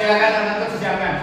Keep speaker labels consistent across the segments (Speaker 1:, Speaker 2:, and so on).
Speaker 1: silakan teman-teman siapkan.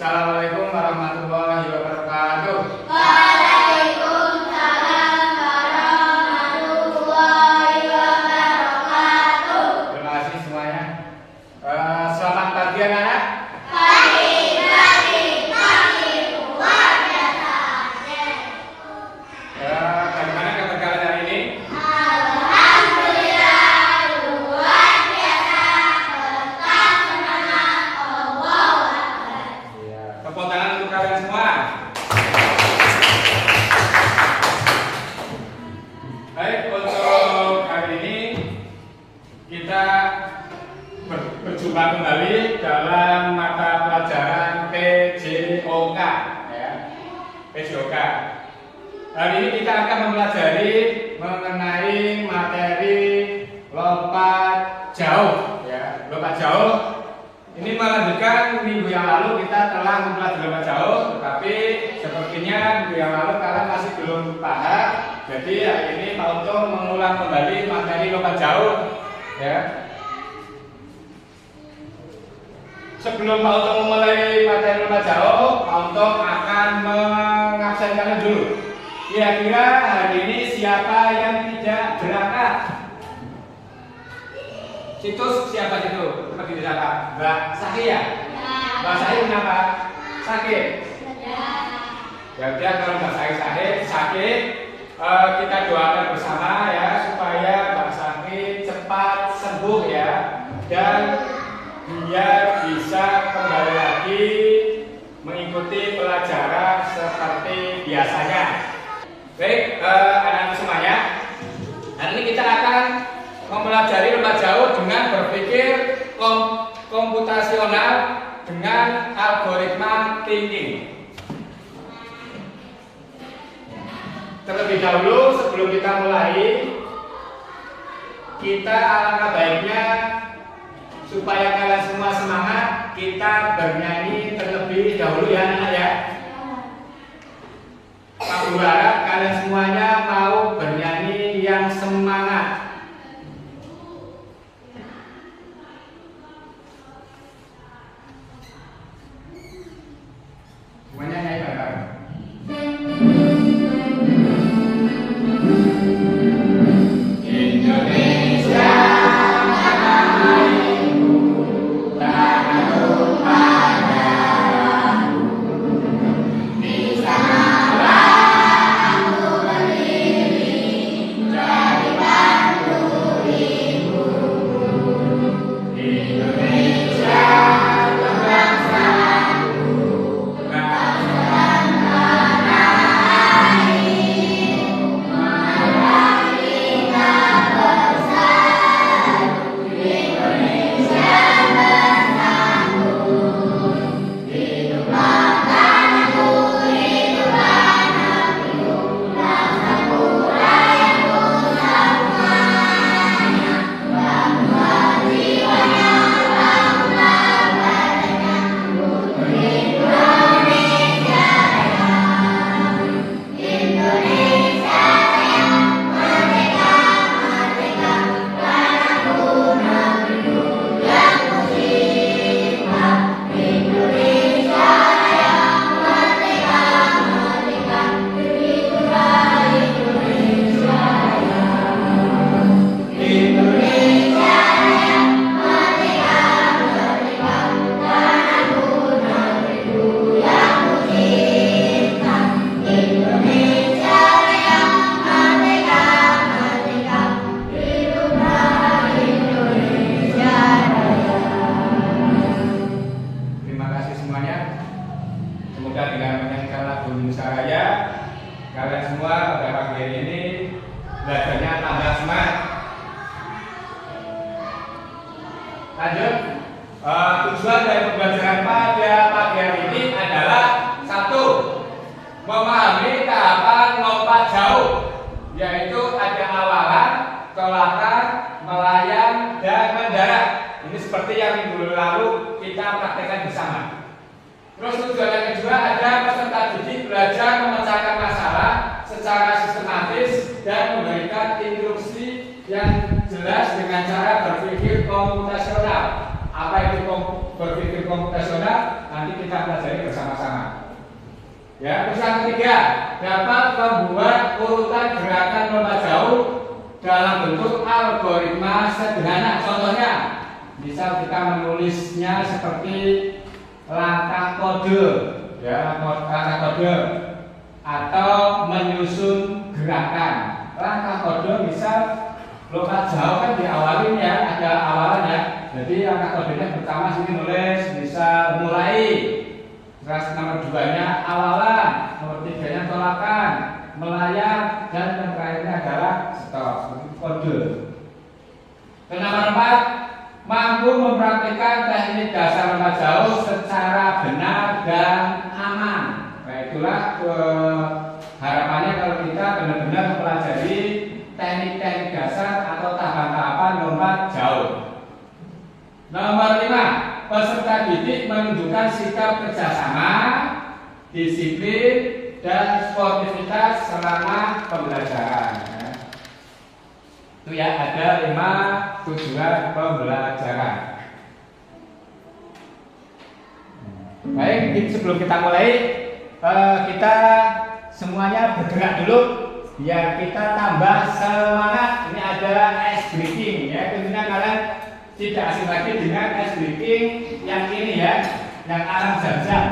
Speaker 1: Assalamualaikum warahmatullahi wabarakatuh.
Speaker 2: Waalaikumsalam warahmatullahi wabarakatuh.
Speaker 1: Terima kasih semuanya. Selamat pagi anak-anak.
Speaker 2: Pagi, luar biasa.
Speaker 1: Bagaimana kabar kalian hari ini?
Speaker 2: Alhamdulillah, luar biasa. Tetap semangat. Allahu Akbar.
Speaker 1: Tepuk tangan untuk kalian semua. Baik, untuk hari ini kita berjumpa kembali dalam mata pelajaran PJOK, ya. PJOK. Hari ini kita akan mempelajari mengenai materi lompat jauh, ya. Lompat jauh. Ini melanjutkan minggu yang lalu kita telah mempelajari lompat jauh, tetapi sepertinya minggu yang lalu kalian masih belum paham. Jadi hari ini Pak Untung mengulang kembali materi lompat jauh, ya. Sebelum Pak Untung memulai materi lompat jauh, Pak Untung akan mengabsenkan dulu. Kira-kira hari ini siapa yang tidak berangkat? Situs siapa itu? Seperti siapa? Mbak Saki ya? Mbak Saki kenapa? Sakit? Ya udah, kalau Mbak Saki sakit, kita doakan bersama ya supaya Mbak Saki cepat sembuh ya, dan biar bisa kembali lagi mengikuti pelajaran seperti biasanya. Baik, anak-anak semuanya, hari ini kita akan mempelajari lompat jauh dengan berpikir komputasional dengan algoritma thinking. Terlebih dahulu sebelum kita mulai, kita alangkah baiknya supaya kalian semua semangat, kita bernyanyi terlebih dahulu ya anak-anak ya. Aku harap kalian semuanya mau bernyanyi yang semangat. Semuanya nyanyi bareng. Indonesia tanah airku, tanah tumpah darahku. Di sanalah aku berdiri, kasih semuanya. Semoga dengan menyanyikan lagu Indonesia Raya, kalian semua pada pagi hari ini belajarnya tambah semangat. Lanjut. Tujuan dari pembelajaran pada pagi hari ini adalah satu, memahami tahapan lompat jauh, yaitu ada awalan, tolakan, melayang, dan mendarat. Ini seperti yang minggu lalu kita praktekkan bersama. Terus tujuan yang kedua ada peserta didik belajar memecahkan masalah secara sistematis dan memberikan instruksi yang jelas dengan cara berpikir komputasional. Apa itu berpikir komputasional? Nanti kita pelajari bersama-sama. Ya, terus yang ketiga, dapat membuat urutan gerakan lompat jauh dalam bentuk algoritma sederhana. Contohnya, misal kita menulisnya seperti langkah kode, ya, langkah kode, atau menyusun gerakan. Langkah kode misal lompat jauh kan diawalin ya, ada awalan ya. Jadi langkah kodenya pertama sini nulis, misal mulai. Terus nomor 2-nya awalan, nomor 3-nya tolakan, melayang, dan yang terakhirnya adalah stop, seperti kode. Dan nomor 4, mampu mempraktikkan teknik dasar lompat jauh secara benar dan aman. Nah, itulah harapannya kalau kita benar-benar mempelajari teknik-teknik dasar atau tahapan-tahapan lompat jauh. Nomor 5, peserta didik menunjukkan sikap kerjasama, disiplin, dan sportivitas selama pembelajaran. Itu ya, ada 5 tujuan pembelajaran. Baik, sebelum kita mulai, kita semuanya bergerak dulu biar kita tambah semangat. Ini ada ice breaking ya, tentunya kalian tidak asing lagi dengan ice breaking yang ini ya, yang alam zam-zam.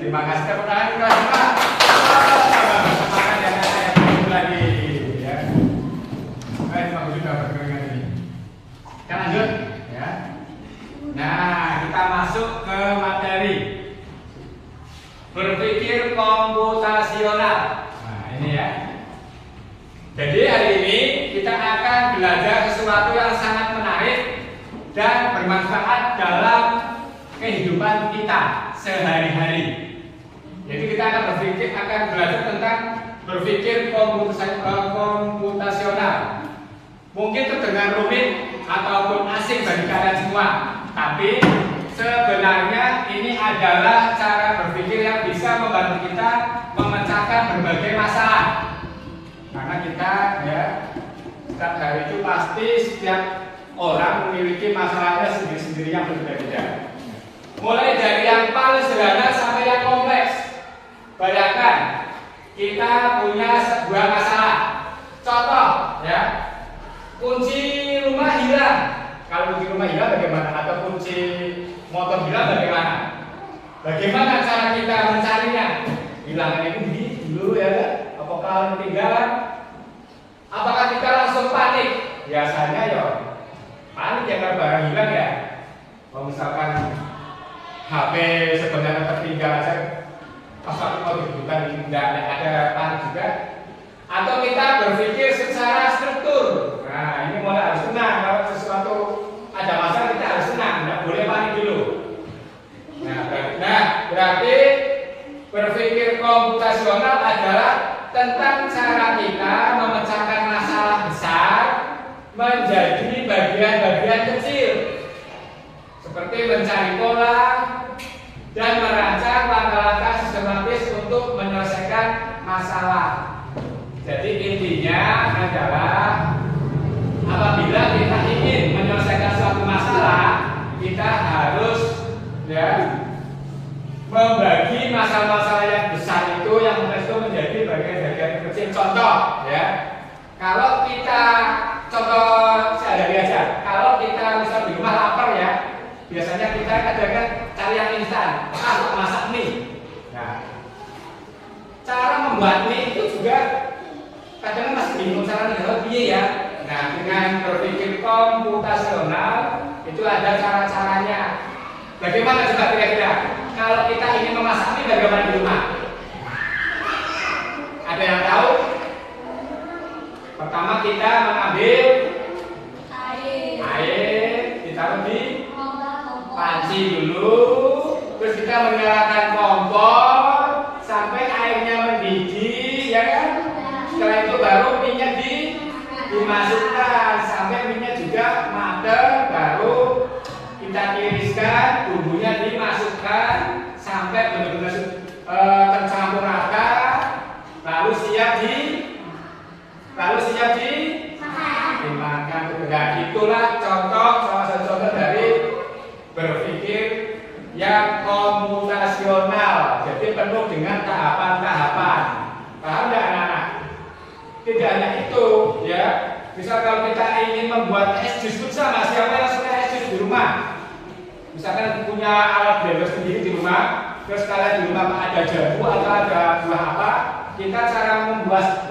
Speaker 1: Terima kasih tepuk tangan keras Pak. Semangat yang saya tunggu lagi ya. Baik, Pak sudah berkeringat ini. Kita lanjut ya. Nah, kita masuk ke materi berpikir komputasional. Nah, ini ya. Jadi hari ini kita akan belajar sesuatu yang sangat menarik dan bermanfaat dalam kehidupan kita sehari-hari. Jadi kita akan belajar tentang berpikir komputasional. Mungkin terdengar rumit ataupun asing bagi kalian semua, tapi sebenarnya ini adalah cara berpikir yang bisa membantu kita memecahkan berbagai masalah. Setiap hari itu pasti setiap orang memiliki masalahnya sendiri-sendiri yang berbeda-beda. Mulai dari yang paling sederhana sampai yang kompleks. Bayangkan kita punya sebuah masalah. Contoh, ya, kunci rumah hilang. Kalau kunci rumah hilang bagaimana? Atau kunci motor hilang bagaimana? Bagaimana cara kita mencarinya? Hilangnya itu dulu ya, apakah ketinggalan? Apakah kita langsung panik? Biasanya ya panik ya kalau barang hilang ya. Kalau misalkan HP sebenarnya tertinggal aja, pas waktu mau dibutuhkan tidak ada panik juga. Atau kita berpikir secara struktur. Nah ini mulai harus tenang. Kalau sesuatu ada masalah kita harus tenang, tidak boleh panik dulu. Nah berarti berpikir komputasional adalah tentang cara kita memecahkan masalah besar menjadi bagian-bagian kecil, seperti mencari pola dan merancang langkah-langkah sistematis untuk menyelesaikan masalah. Jadi intinya adalah apabila kita ingin menyelesaikan suatu masalah, kita harus membagi masalah-masalah yang besar itu yang menjadi bagian-bagian kecil. Contoh, ya, kalau kita contoh sehari-hari aja, kalau kita misal di rumah lapar ya, biasanya kita kadang-kadang cari yang instan, masak mie. Nah, cara membuat mie itu juga kadang masih bingung cara menjawab piye ya. Nah, dengan berpikir komputasional itu ada cara-caranya. Bagaimana coba kira-kira? Kalau kita ingin memasak mie bagaimana di rumah? Ada yang tahu? Pertama kita mengambil air ditaruh di panci dulu, terus kita menyalakan kompor sampai airnya mendidih, ya kan? Setelah itu baru minyak dimasukkan sampai minyak juga matang, baru kita tiriskan, bumbunya dimasukkan sampai benar-benar tercampur rata, lalu siap dimakan. Nah, itulah salah satu contoh dari berpikir yang komputasional. Jadi penuh dengan tahapan-tahapan. Paham nggak anak-anak? Tidak hanya itu, ya. Misal kalau kita ingin membuat es jus pun sama. Siapa yang suka es jus di rumah? Misalkan punya alat blender sendiri di rumah, terus kalian di rumah ada jambu atau ada buah apa, kita cara membuat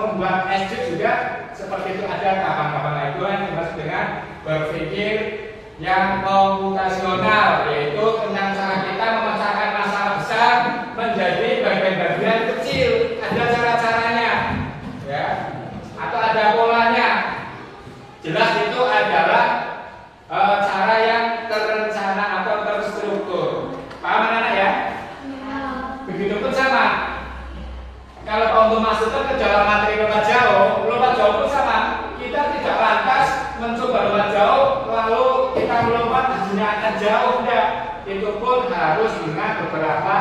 Speaker 1: es jus juga seperti itu, ada tahapan-tahapan itu yang dimaksud dengan berpikir yang komputasional, yaitu tentang cara kita memecahkan masalah besar menjadi bagian-bagian kecil. Ada cara-caranya, ya, atau ada polanya. Jelas itu adalah cara yang terencana atau terstruktur. Paham anak-anak ya? Begitupun sama. Kalau untuk masukkan ke dalam materi lompat jauh pun sama. Kita tidak lantas mencoba lompat jauh lalu kita melompat hasilnya akan jauh, enggak. Itu pun harus dengan beberapa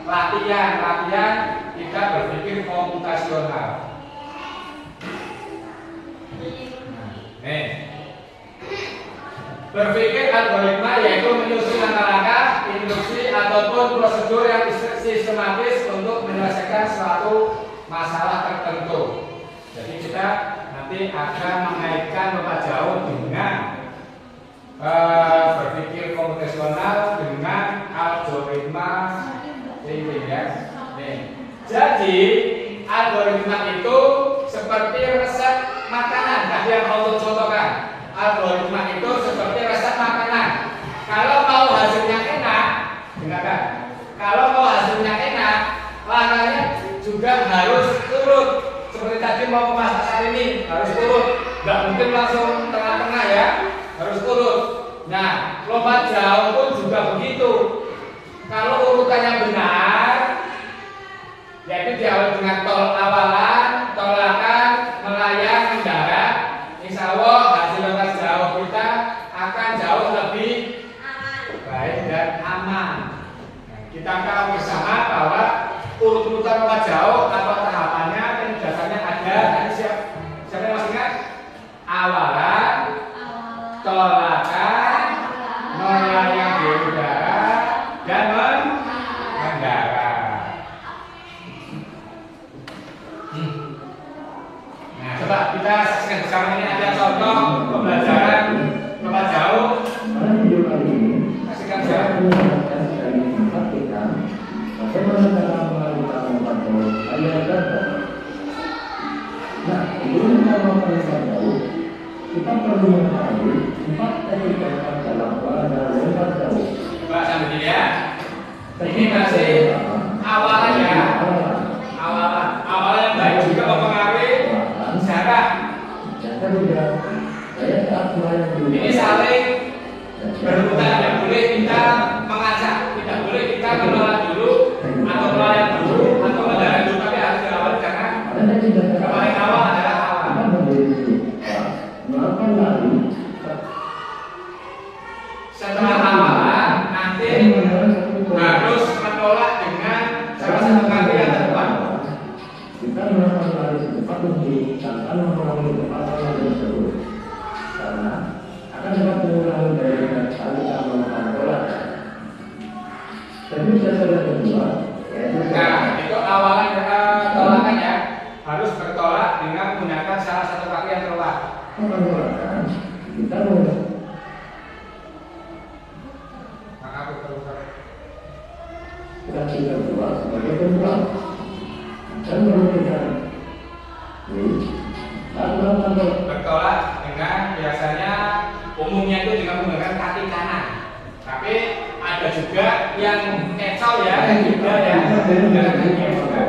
Speaker 1: latihan kita berpikir komputasional. Nih, berpikir algoritma yaitu menyusun langkah-langkah, instruksi ataupun prosedur yang sistematis untuk menyelesaikan suatu masalah tertentu. Jadi kita nanti akan mengaitkan lompat jauh dengan berpikir komputasional dengan algoritma thinking, ya. Jadi algoritma itu seperti resep makanan. Tadi yang mau contohkan, algoritma itu seperti resep makanan. Kalau mau hasilnya enak, dengarkan. Kalau mau hasilnya enak, langkahnya juga harus turut. Seperti tadi mau memasak hari ini harus turut. Nggak mungkin langsung tengah-tengah ya, harus turut. Nah, lompat jauh pun juga begitu. Kalau urutannya benar, yaitu diawali dengan tol awalan, tolakan, melayang, mendarat, insya Allah hasil lompat jauh kita akan jauh lebih baik dan aman. Nah, kita tahu bersama bahwa urut-urutan lompat jauh atau tahapannya dan dasarnya ada. Tadi siapa yang masih ingat? kita saksikan bersama ini ada contoh pembelajaran lompat jauh.
Speaker 3: Pada video kali ini,
Speaker 1: Saksikan
Speaker 3: saya
Speaker 1: bersama.
Speaker 3: akan menjelaskan sekali mempraktikkan bagaimana cara melakukan lompat jauh alias ganda. Nah, sebelum kita melakukan lompat jauh, kita perlu mengetahui 4 teknik dasar dalam olahraga lompat jauh.
Speaker 1: Coba sambil ini ya. Ini masih awalan ya. Awalan yang baik juga mempengaruhi jarak.
Speaker 3: Yang kedua, saya saat melayang dulu.
Speaker 1: Ini saling berhubungan, tidak boleh kita mengacak, tidak boleh kita menolak dulu atau melayang dulu atau mendarat dulu, tapi harus diawali karena
Speaker 3: Ada teknik dasar
Speaker 1: yang paling awal adalah awal.
Speaker 3: kita berdiri dulu, melakukan lari.
Speaker 1: Setelah awalan nanti harus menolak dengan salah satu kaki yang terdepan.
Speaker 3: Kita melakukan lari secepat mungkin tanpa mengurangi kecepatan lari tersebut, karena akan dapat mengurangi daya ingat saat kita melakukan olahraga. Teknik dasar yang kedua yaitu
Speaker 1: Nah, itu awalan tolakan ya, harus bertolak dengan menggunakan salah satu kaki yang terlelak.
Speaker 3: penolakan. Kita menggunakan kaki kedua sebagai penguat dan menentukan saat melakukan
Speaker 1: Bertolak dengan biasanya umumnya itu dengan menggunakan kaki kanan, tapi ada juga yang kecol ya, yang juga ya menggunakan kaki yang juga.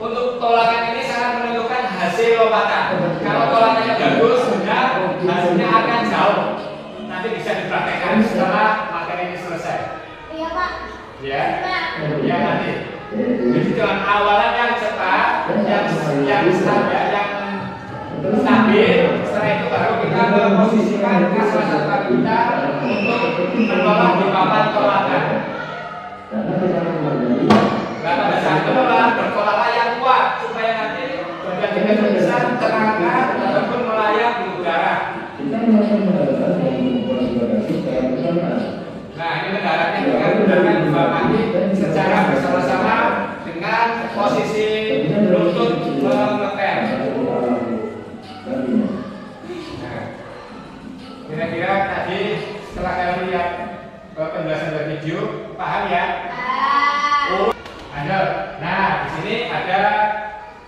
Speaker 1: Untuk tolakan ini sangat menentukan hasil lompatan. Kalau tolakannya bagus, benar, hasilnya akan jauh. Nanti bisa dipraktekkan setelah materi ini selesai.
Speaker 2: Iya Pak.
Speaker 1: Ya, ya nanti. Jadi dengan awalan yang cepat, yang stabil, setelah itu baru kita memposisikan salah satu kaki kita untuk menolak di papan tolakan.
Speaker 3: karena kita mengajari
Speaker 1: Nah, pada saat menolak bertolaklah yang kuat supaya nanti bagian kita itu bisa terangkat ataupun melayang di udara.
Speaker 3: kita melakukan pendaratan dan mengumpulkan bagasi secara bersamaan.
Speaker 1: Nah, ini mendaratnya dengan menggunakan dua kaki secara bersama-sama dengan posisi lutut mengetem. Nah, kira-kira tadi setelah kalian lihat penjelasan dari video, paham ya? Ada. Nah, di sini ada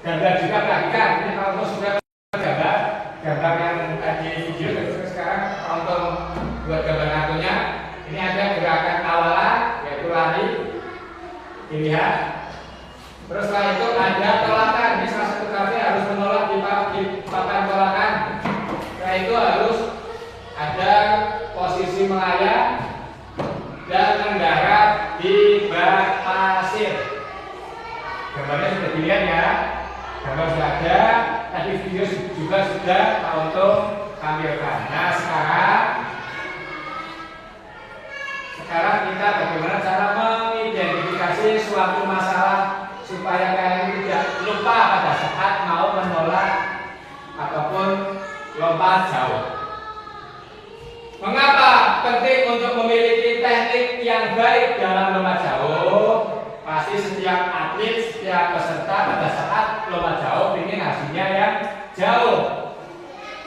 Speaker 1: gambar juga perhatikan. Ini kalau sudah gambar yang tadi video, terus sekarang kalau buat gambar kartunya, ini ada gerakan awalan yaitu lari, dilihat. Terus setelah itu ada tolakan. Ini salah satu kaki harus menolak di papan tolakan. Setelah itu harus ada posisi melayang dan mendarat di bak pasir. Gambarnya sudah dilihat ya. Gambar sudah ada. Tadi video juga sudah Pak Untung tampilkan. Nah sekarang kita bagaimana cara mengidentifikasi suatu masalah supaya kalian tidak lupa pada saat mau menolak ataupun lompat jauh. Mengapa penting untuk memiliki teknik yang baik dalam lompat jauh? Pasti setiap atlet, setiap peserta pada saat lompat jauh ingin hasilnya yang jauh.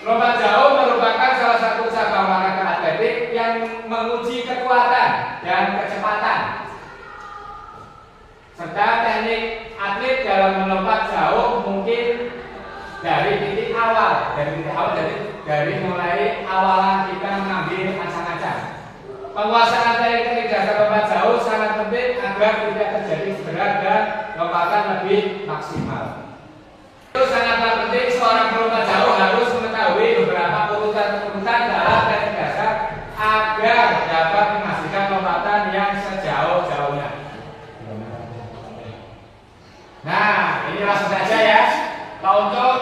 Speaker 1: Lompat jauh merupakan salah satu cabang olahraga atletik yang menguji kekuatan dan kecepatan. Serta teknik atlet dalam melompat jauh mungkin dari titik awal, dari mulai awalan kita mengambil ancang-ancang. Penguasaan teknik dasar lompat jauh sangat penting agar tidak terjadi cedera dan lompatan lebih maksimal. Itu sangatlah penting seorang pelompat jauh harus mengetahui beberapa urutan-urutan dalam teknik dasar agar dapat menghasilkan lompatan yang sejauh-jauhnya. Nah, ini langsung saja ya. Pak Untung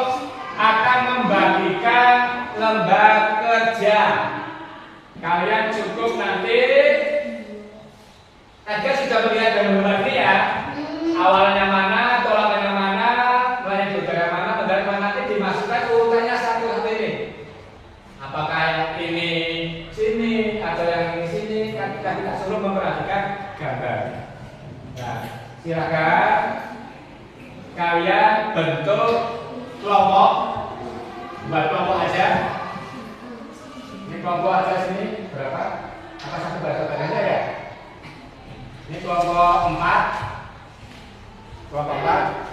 Speaker 1: akan membagikan lembar kerja. Kalian cukup nanti sudah melihat gambar ini ya. Awalnya mana, tolakannya mana, mulai di udara mana, mendarat mana, nanti dimasukkan urutannya satu-satu ini. Apakah yang ini sini atau yang ini sini? Kan kita tidak suruh memperhatikan gambar. Nah, silakan kalian bentuk kelompok, buat kelompok aja. Ini kelompok aja sini berapa? Apa satu bahasa aja ya? Ini kelompok 4. Kelompok 4.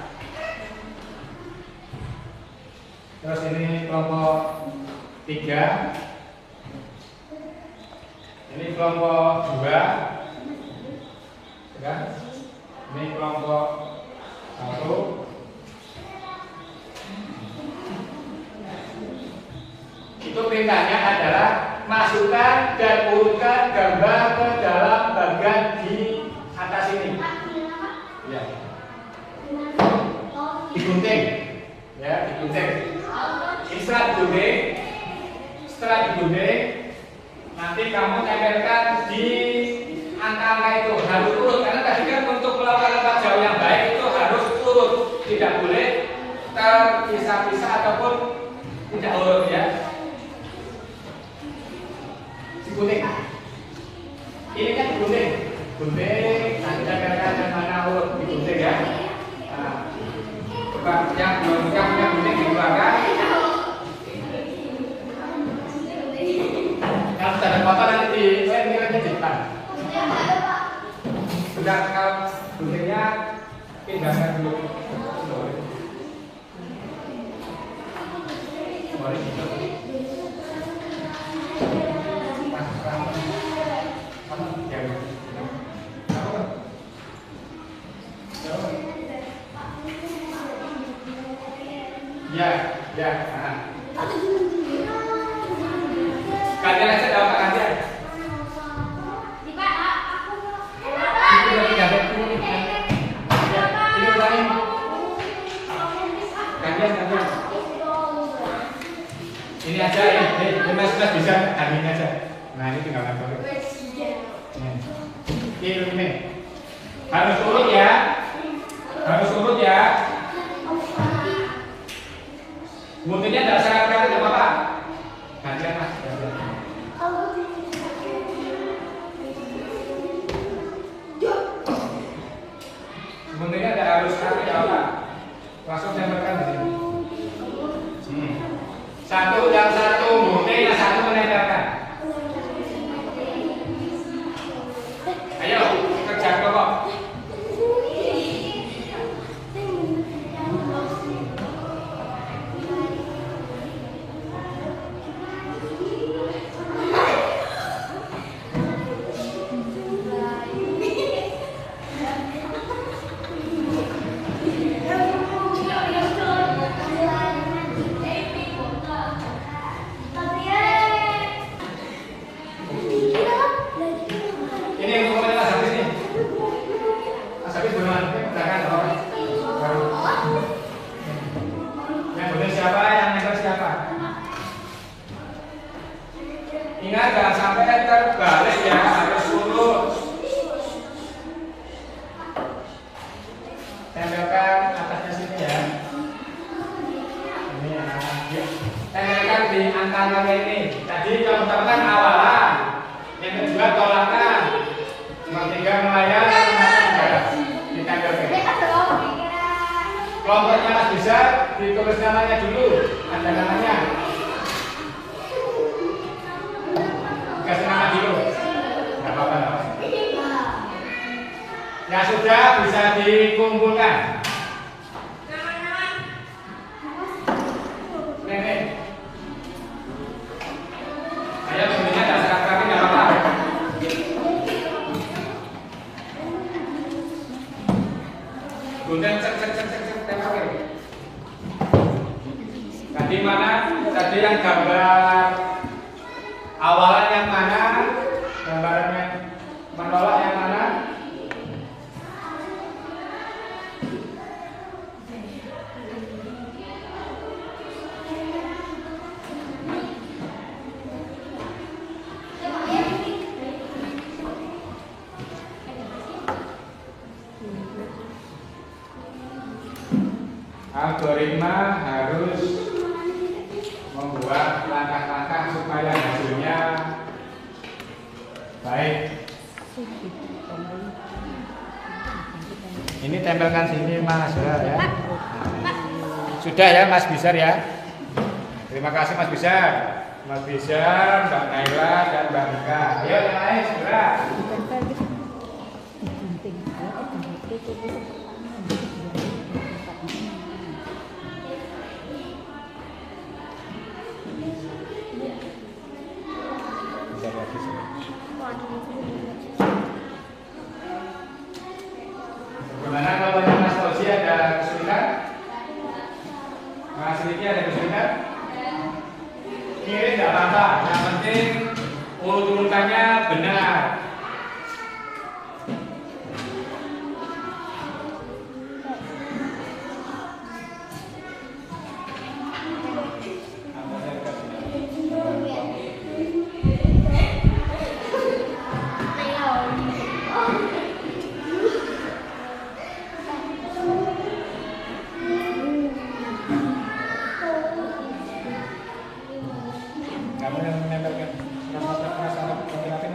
Speaker 1: Terus ini kelompok 3. Ini kelompok 2. Ya. Ini kelompok 1. Itu perintahnya adalah masukkan dan urutkan gambar ke dalam bagian di atas ini. Ya. Digunting. Ya, digunting. Setelah digunting, nanti kamu tempelkan di angka-angka itu, harus urut karena tadi kan untuk melakukan lompat jauh yang baik itu harus urut, tidak boleh terpisah-pisah ataupun tidak urut ya. Digunting. Ini kan digunting, nanti tempelkan yang mana urut digunting ya. Nah, coba yang punya gunting dikeluarkan. Kalau sudah ada kotor nanti nilainya di depan. Sudah kalau guntingnya pindahkan dulu. Boleh gitu. Ya. Kalian aja dapat kalian. Ini aja ya, ini mas bisa hari ini aja. Nah ini tinggal kantor. Ini harus urut ya, Guntingnya tidak sangat berat, tidak apa-apa. Gantian mas. Guntingnya tidak harus rapi, tidak apa. Langsung tempelkan di sini. Satu gunting, yang satu menempelkan. Ayo kerja kelompok. Ingat jangan sampai terbalik ya, harus urut. Tempelkan atasnya sini ya. Ini ya. Tempelkan di angka-angka ini. Tadi kalau teman awalan, yang kedua tolakan, yang ketiga melayar, yang keempat ditempelkan. Kelompoknya mas bisa ditulis namanya dulu, ada namanya. Kasih nama dulu, nggak apa-apa. Ya sudah, bisa dikumpulkan. Nenek, ayo guntingnya tidak sangat rapi, nggak apa-apa. Gunting cek tempel. Tadi mana? Tadi yang gambar awalan yang mana? Gambaran yang menolak yang mana? Algoritma harus membuat langkah-langkah supaya hasilnya baik. Ini tempelkan sini mas ya. Sudah ya Mas Bizar ya. Terima kasih Mas Bizar. Mas Bizar, Mbak Naila dan Mbak Nika. Ayo yang lain segera. Bagaimana kalau Mas Fauzi ada kesulitan? Mas Riki ada kesulitan? Kiri tidak apa-apa, yang penting urut-urutannya benar. Kamu yang menempelkan rasa laki-laki.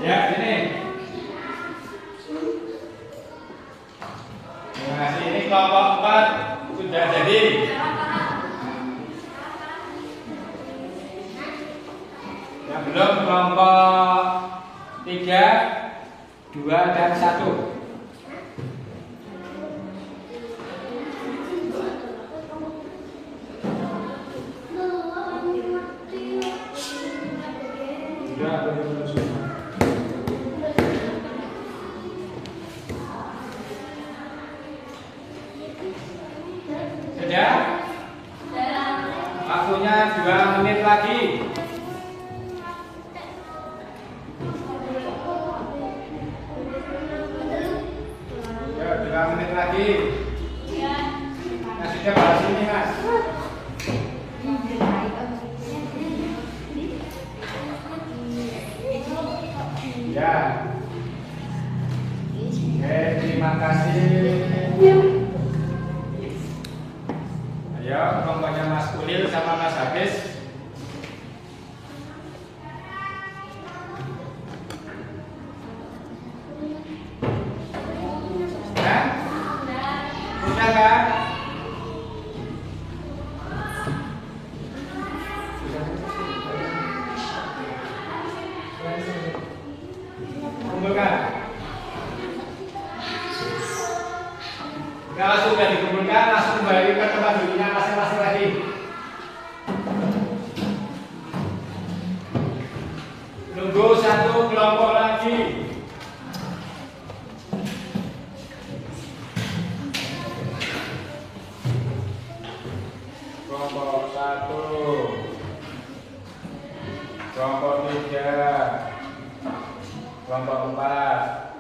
Speaker 1: Ya, ini. Terima kasih. Ini kelompok 4 sudah jadi. Yang belum kelompok 3, 2 dan 1. Sudah? Waktunya 2 menit lagi. Ya, 2 menit lagi. Nah, sudah bahas ini Mas. Ya. Oke, terima kasih. Ayo, kelompoknya Mas Ulil sama Mas Hafiz. Nah, sudah kan? Kumpulkan. Kalau sudah dikumpulkan, langsung kembali ke tempat duduknya masing-masing lagi. Nunggu 1 kelompok lagi. Kelompok 1, kelompok 3, kelompok 4.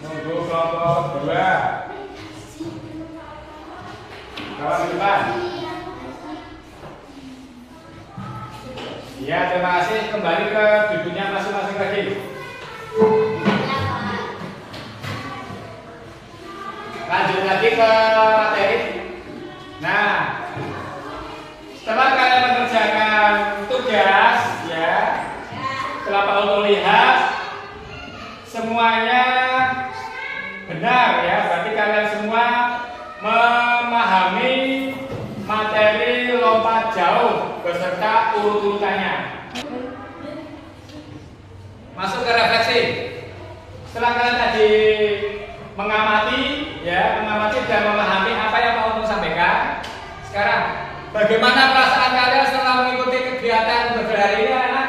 Speaker 1: Nunggu kelompok 2. Kawan depan. Ya, terima kasih. Kembali ke duduknya masing-masing lagi. Lanjut lagi ke materi. Nah, setelah kalian mengerjakan tugas, ya, setelah Pak Ulul lihat semuanya benar ya, berarti kalian semua memahami materi lompat jauh beserta urut-urutannya. Masuk ke refleksi. Setelah kalian tadi mengamati dan memahami apa yang Pak Ulul sampaikan, sekarang bagaimana perasaan kalian setelah mengikuti kegiatan bergelar ini, anak?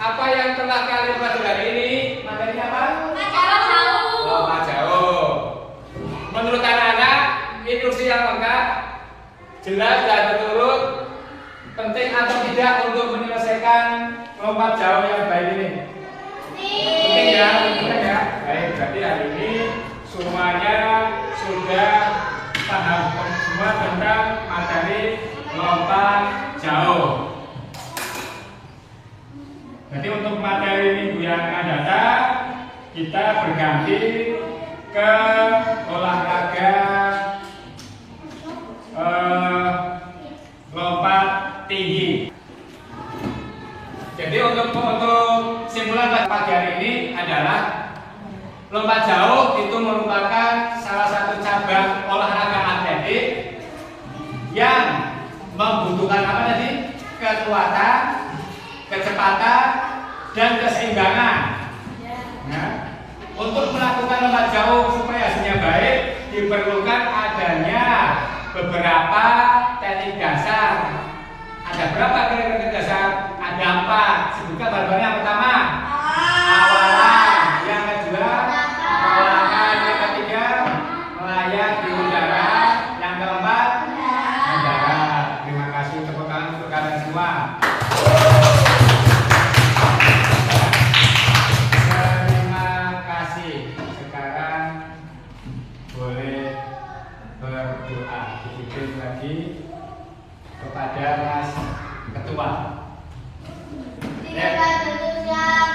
Speaker 1: Apa yang telah kalian pelajari ini? Materinya apa? Lompat jauh. Menurut anak-anak, instruksi yang lengkap, jelas dan berturut, penting atau tidak untuk menyelesaikan lompat jauh yang baik ini? Penting ya, penting ya. Baik, berarti hari ini semuanya sudah paham semua tentang materi lompat jauh. Jadi untuk materi minggu yang akan datang kita berganti ke olahraga lompat tinggi. Jadi untuk simpulan pagi hari ini adalah lompat jauh itu merupakan salah satu cabang olahraga atletik yang membutuhkan apa tadi? Kekuatan, kecepatan, dan keseimbangan. Nah, untuk melakukan lompat jauh supaya hasilnya baik diperlukan adanya beberapa teknik dasar. Ada berapa teknik dasar? Ada 4. Sebutkan bahan-bahannya. Yang pertama awalan, yang kedua awalan, yang ketiga melayang di udara, yang keempat mendarat. Terima kasih, tepuk tangan untuk kalian semua. Terima kasih. Sekarang boleh berdoa, dipimpin lagi kepada Mas Ketua.
Speaker 2: Tidak